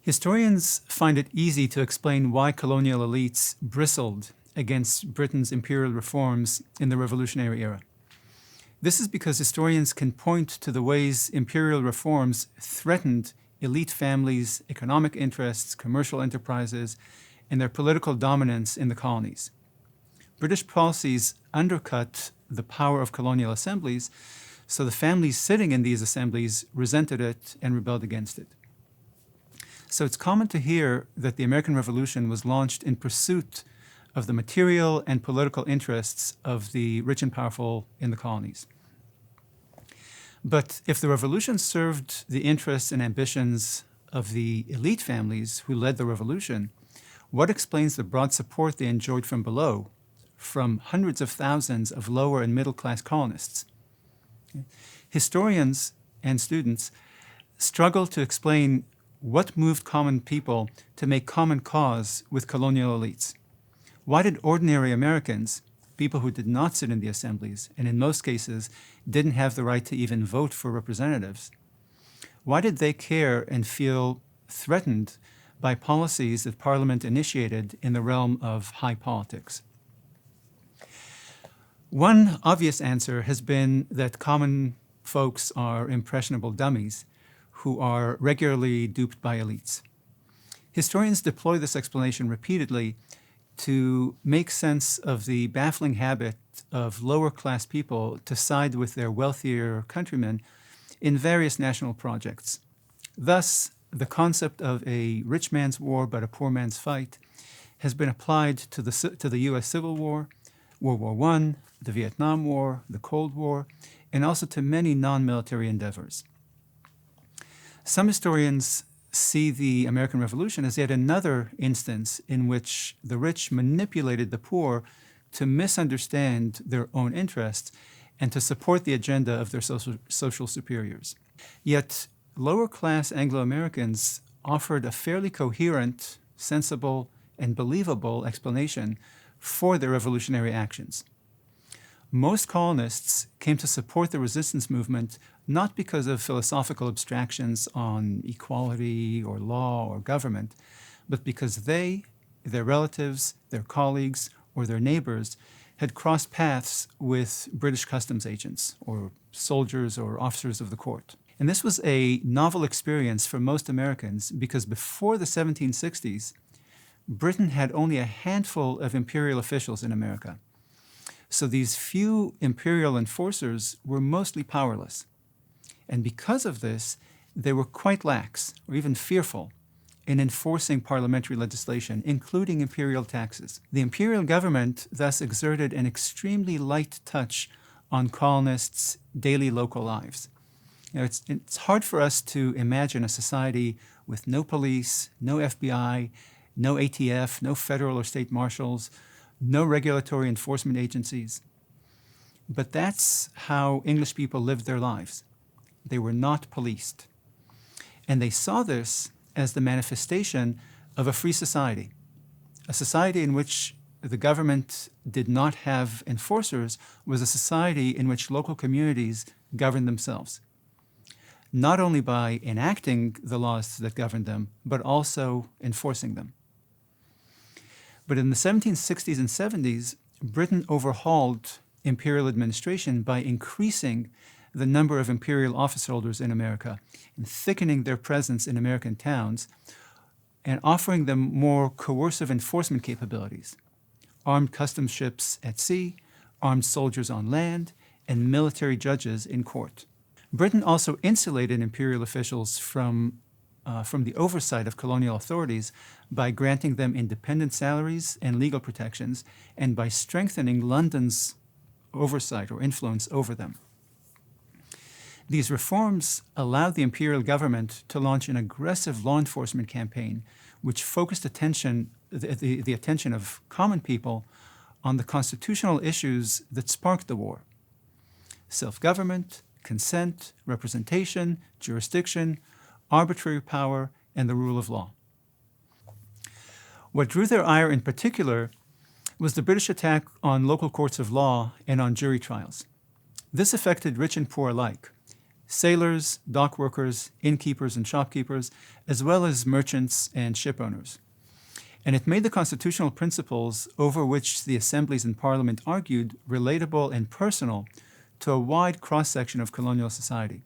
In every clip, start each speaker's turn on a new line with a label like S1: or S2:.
S1: Historians find it easy to explain why colonial elites bristled against Britain's imperial reforms in the Revolutionary era. This is because historians can point to the ways imperial reforms threatened elite families' economic interests, commercial enterprises, and their political dominance in the colonies. British policies undercut the power of colonial assemblies, so the families sitting in these assemblies resented it and rebelled against it. So it's common to hear that the American Revolution was launched in pursuit of the material and political interests of the rich and powerful in the colonies. But if the revolution served the interests and ambitions of the elite families who led the revolution, what explains the broad support they enjoyed from below, from hundreds of thousands of lower and middle-class colonists? Historians and students struggle to explain what moved common people to make common cause with colonial elites. Why did ordinary Americans, people who did not sit in the assemblies, and in most cases didn't have the right to even vote for representatives, why did they care and feel threatened by policies that Parliament initiated in the realm of high politics? One obvious answer has been that common folks are impressionable dummies who are regularly duped by elites. Historians deploy this explanation repeatedly to make sense of the baffling habit of lower-class people to side with their wealthier countrymen in various national projects. Thus, the concept of a rich man's war but a poor man's fight has been applied to the U.S. Civil War, World War I, the Vietnam War, the Cold War, and also to many non-military endeavors. Some historians see the American Revolution as yet another instance in which the rich manipulated the poor to misunderstand their own interests and to support the agenda of their social superiors. Yet, lower-class Anglo-Americans offered a fairly coherent, sensible, and believable explanation for their revolutionary actions. Most colonists came to support the resistance movement not because of philosophical abstractions on equality or law or government, but because they, their relatives, their colleagues, or their neighbors had crossed paths with British customs agents or soldiers or officers of the court. And this was a novel experience for most Americans because before the 1760s, Britain had only a handful of imperial officials in America. So these few imperial enforcers were mostly powerless. And because of this, they were quite lax, or even fearful, in enforcing parliamentary legislation, including imperial taxes. The imperial government thus exerted an extremely light touch on colonists' daily local lives. You know, it's hard for us to imagine a society with no police, no FBI, no ATF, no federal or state marshals, no regulatory enforcement agencies. But that's how English people lived their lives. They were not policed. And they saw this as the manifestation of a free society, a society in which the government did not have enforcers was a society in which local communities governed themselves, not only by enacting the laws that governed them, but also enforcing them. But in the 1760s and 70s, Britain overhauled imperial administration by increasing the number of imperial officeholders in America and thickening their presence in American towns and offering them more coercive enforcement capabilities, armed customs ships at sea, armed soldiers on land, and military judges in court. Britain also insulated imperial officials from the oversight of colonial authorities by granting them independent salaries and legal protections and by strengthening London's oversight or influence over them. These reforms allowed the imperial government to launch an aggressive law enforcement campaign which focused the attention of common people on the constitutional issues that sparked the war: self-government, consent, representation, jurisdiction, arbitrary power, and the rule of law. What drew their ire in particular was the British attack on local courts of law and on jury trials. This affected rich and poor alike, sailors, dock workers, innkeepers, and shopkeepers, as well as merchants and ship owners. And it made the constitutional principles over which the assemblies and parliament argued relatable and personal to a wide cross-section of colonial society.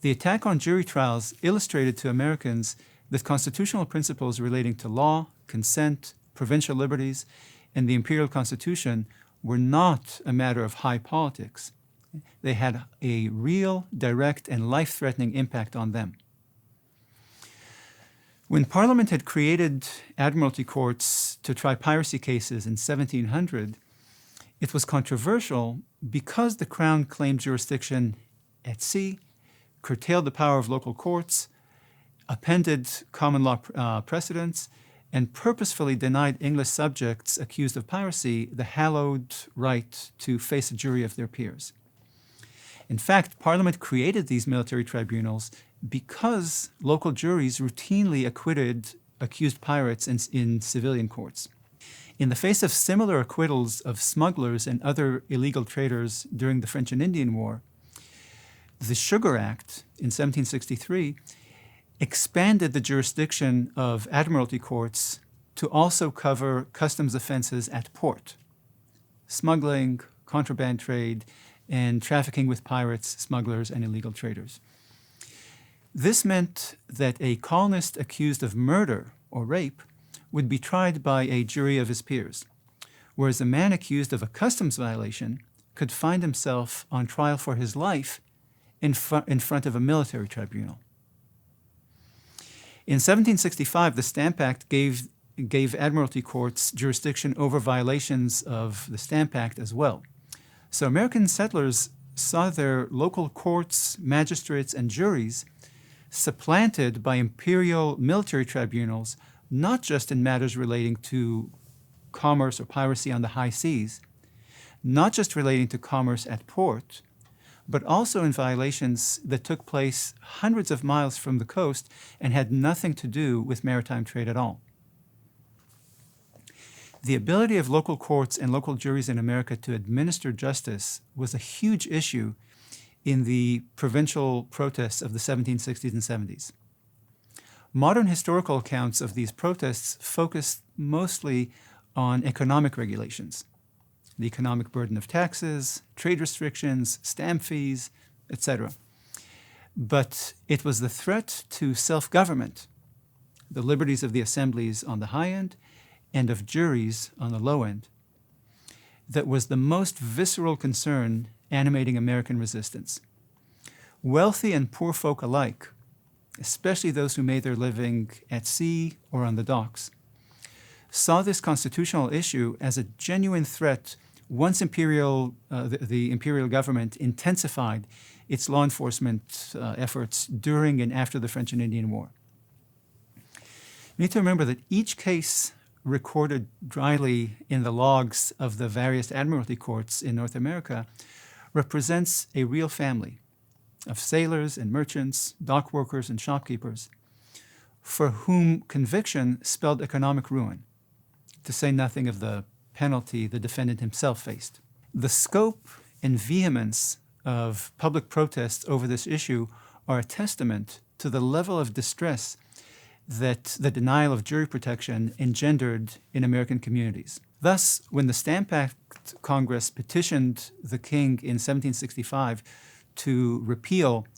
S1: The attack on jury trials illustrated to Americans that constitutional principles relating to law, consent, provincial liberties, and the imperial constitution were not a matter of high politics. They had a real, direct, and life-threatening impact on them. When Parliament had created admiralty courts to try piracy cases in 1700, it was controversial because the Crown claimed jurisdiction at sea, curtailed the power of local courts, appended common law precedents, and purposefully denied English subjects accused of piracy the hallowed right to face a jury of their peers. In fact, Parliament created these military tribunals because local juries routinely acquitted accused pirates in civilian courts. In the face of similar acquittals of smugglers and other illegal traders during the French and Indian War, the Sugar Act in 1763 expanded the jurisdiction of admiralty courts to also cover customs offenses at port, smuggling, contraband trade, and trafficking with pirates, smugglers, and illegal traders. This meant that a colonist accused of murder or rape would be tried by a jury of his peers, whereas a man accused of a customs violation could find himself on trial for his life in front of a military tribunal. In 1765, the Stamp Act gave admiralty courts jurisdiction over violations of the Stamp Act as well. So American settlers saw their local courts, magistrates, and juries supplanted by imperial military tribunals, not just in matters relating to commerce or piracy on the high seas, not just relating to commerce at port, but also in violations that took place hundreds of miles from the coast and had nothing to do with maritime trade at all. The ability of local courts and local juries in America to administer justice was a huge issue in the provincial protests of the 1760s and 70s. Modern historical accounts of these protests focused mostly on economic regulations, the economic burden of taxes, trade restrictions, stamp fees, etc. But it was the threat to self-government, the liberties of the assemblies on the high end and of juries on the low end, that was the most visceral concern animating American resistance. Wealthy and poor folk alike, especially those who made their living at sea or on the docks, saw this constitutional issue as a genuine threat once the imperial government intensified its law enforcement efforts during and after the French and Indian War. You need to remember that each case recorded dryly in the logs of the various admiralty courts in North America represents a real family of sailors and merchants, dock workers and shopkeepers, for whom conviction spelled economic ruin, to say nothing of the penalty the defendant himself faced. The scope and vehemence of public protests over this issue are a testament to the level of distress that the denial of jury protection engendered in American communities. Thus, when the Stamp Act Congress petitioned the king in 1765 to repeal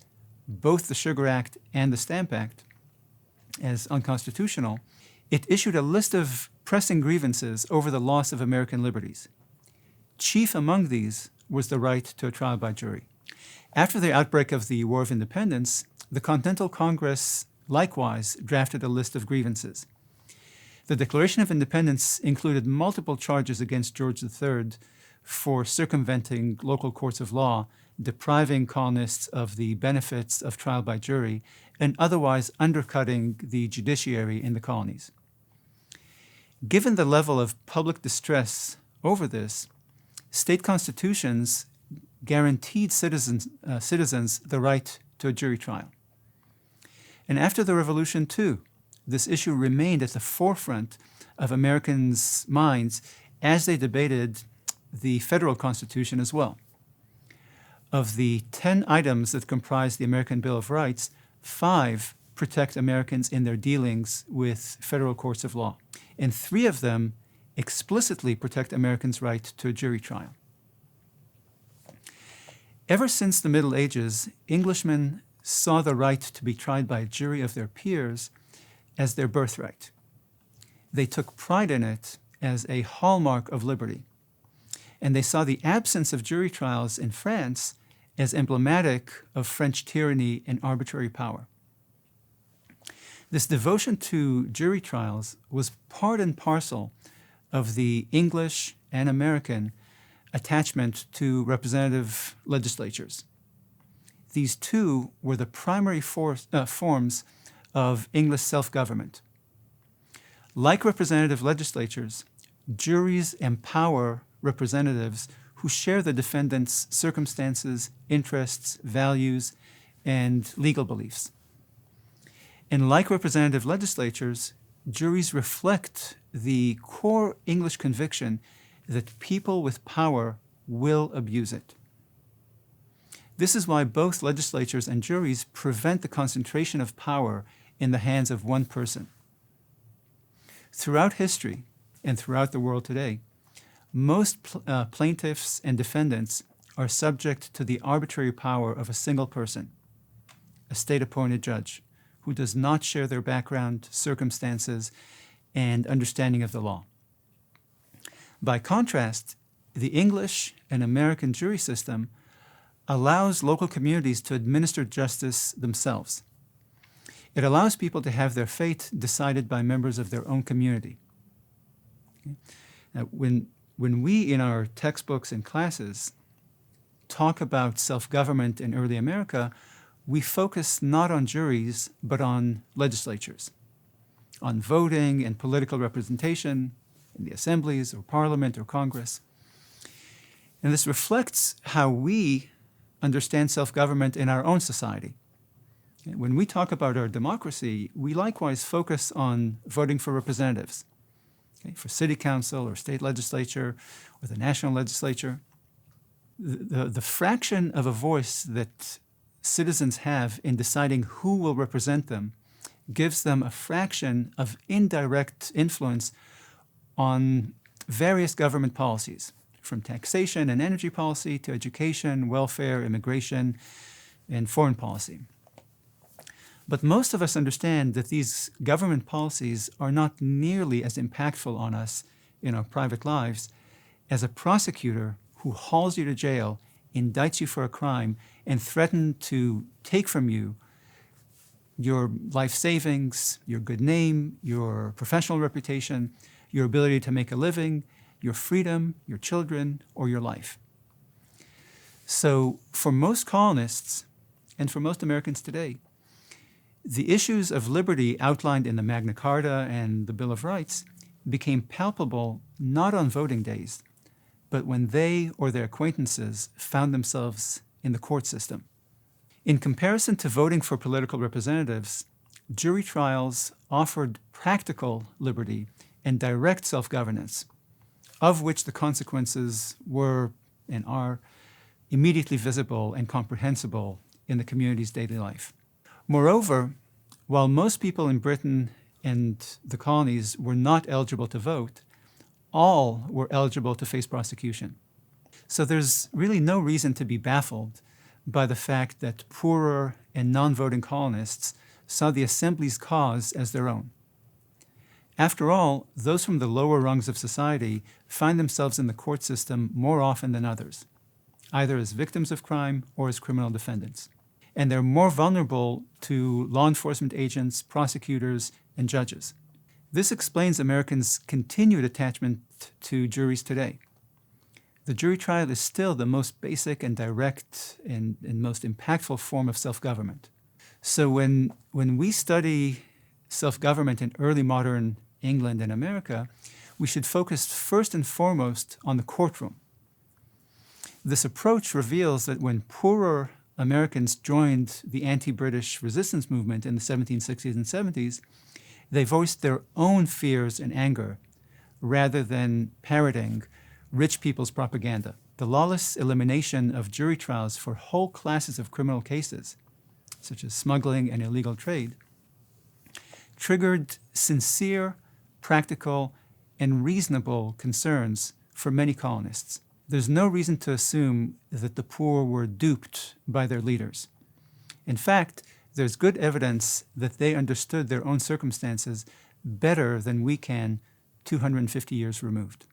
S1: both the Sugar Act and the Stamp Act as unconstitutional, it issued a list of pressing grievances over the loss of American liberties. Chief among these was the right to a trial by jury. After the outbreak of the War of Independence, the Continental Congress likewise drafted a list of grievances. The Declaration of Independence included multiple charges against George III for circumventing local courts of law, depriving colonists of the benefits of trial by jury, and otherwise undercutting the judiciary in the colonies. Given the level of public distress over this, state constitutions guaranteed citizens the right to a jury trial. And after the Revolution, too, this issue remained at the forefront of Americans' minds as they debated the federal constitution as well. Of the 10 items that comprise the American Bill of Rights, 5 protect Americans in their dealings with federal courts of law, and 3 of them explicitly protect Americans' right to a jury trial. Ever since the Middle Ages, Englishmen saw the right to be tried by a jury of their peers as their birthright. They took pride in it as a hallmark of liberty, and they saw the absence of jury trials in France as emblematic of French tyranny and arbitrary power. This devotion to jury trials was part and parcel of the English and American attachment to representative legislatures. These two were the primary forms of English self-government. Like representative legislatures, juries empower representatives who share the defendant's circumstances, interests, values, and legal beliefs. And like representative legislatures, juries reflect the core English conviction that people with power will abuse it. This is why both legislatures and juries prevent the concentration of power in the hands of one person. Throughout history and throughout the world today, most plaintiffs and defendants are subject to the arbitrary power of a single person, a state-appointed judge, who does not share their background, circumstances, and understanding of the law. By contrast, the English and American jury system allows local communities to administer justice themselves. It allows people to have their fate decided by members of their own community. Now, when we in our textbooks and classes talk about self-government in early America, we focus not on juries, but on legislatures, on voting and political representation in the assemblies or parliament or Congress. And this reflects how we understand self-government in our own society. When we talk about our democracy, we likewise focus on voting for representatives, for city council or state legislature or the national legislature. The fraction of a voice that citizens have in deciding who will represent them gives them a fraction of indirect influence on various government policies, from taxation and energy policy to education, welfare, immigration, and foreign policy. But most of us understand that these government policies are not nearly as impactful on us in our private lives as a prosecutor who hauls you to jail, indicts you for a crime, and threatens to take from you your life savings, your good name, your professional reputation, your ability to make a living, your freedom, your children, or your life. So for most colonists, and for most Americans today, the issues of liberty outlined in the Magna Carta and the Bill of Rights became palpable not on voting days, but when they or their acquaintances found themselves in the court system. In comparison to voting for political representatives, jury trials offered practical liberty and direct self-governance, of which the consequences were and are immediately visible and comprehensible in the community's daily life. Moreover, while most people in Britain and the colonies were not eligible to vote, all were eligible to face prosecution. So there's really no reason to be baffled by the fact that poorer and non-voting colonists saw the Assembly's cause as their own. After all, those from the lower rungs of society find themselves in the court system more often than others, either as victims of crime or as criminal defendants. And they're more vulnerable to law enforcement agents, prosecutors, and judges. This explains Americans' continued attachment to juries today. The jury trial is still the most basic and direct and most impactful form of self-government. So when we study self-government in early modern England and America, we should focus first and foremost on the courtroom. This approach reveals that when poorer Americans joined the anti-British resistance movement in the 1760s and 70s, they voiced their own fears and anger rather than parroting rich people's propaganda. The lawless elimination of jury trials for whole classes of criminal cases, such as smuggling and illegal trade, triggered sincere, practical, and reasonable concerns for many colonists. There's no reason to assume that the poor were duped by their leaders. In fact, there's good evidence that they understood their own circumstances better than we can 250 years removed.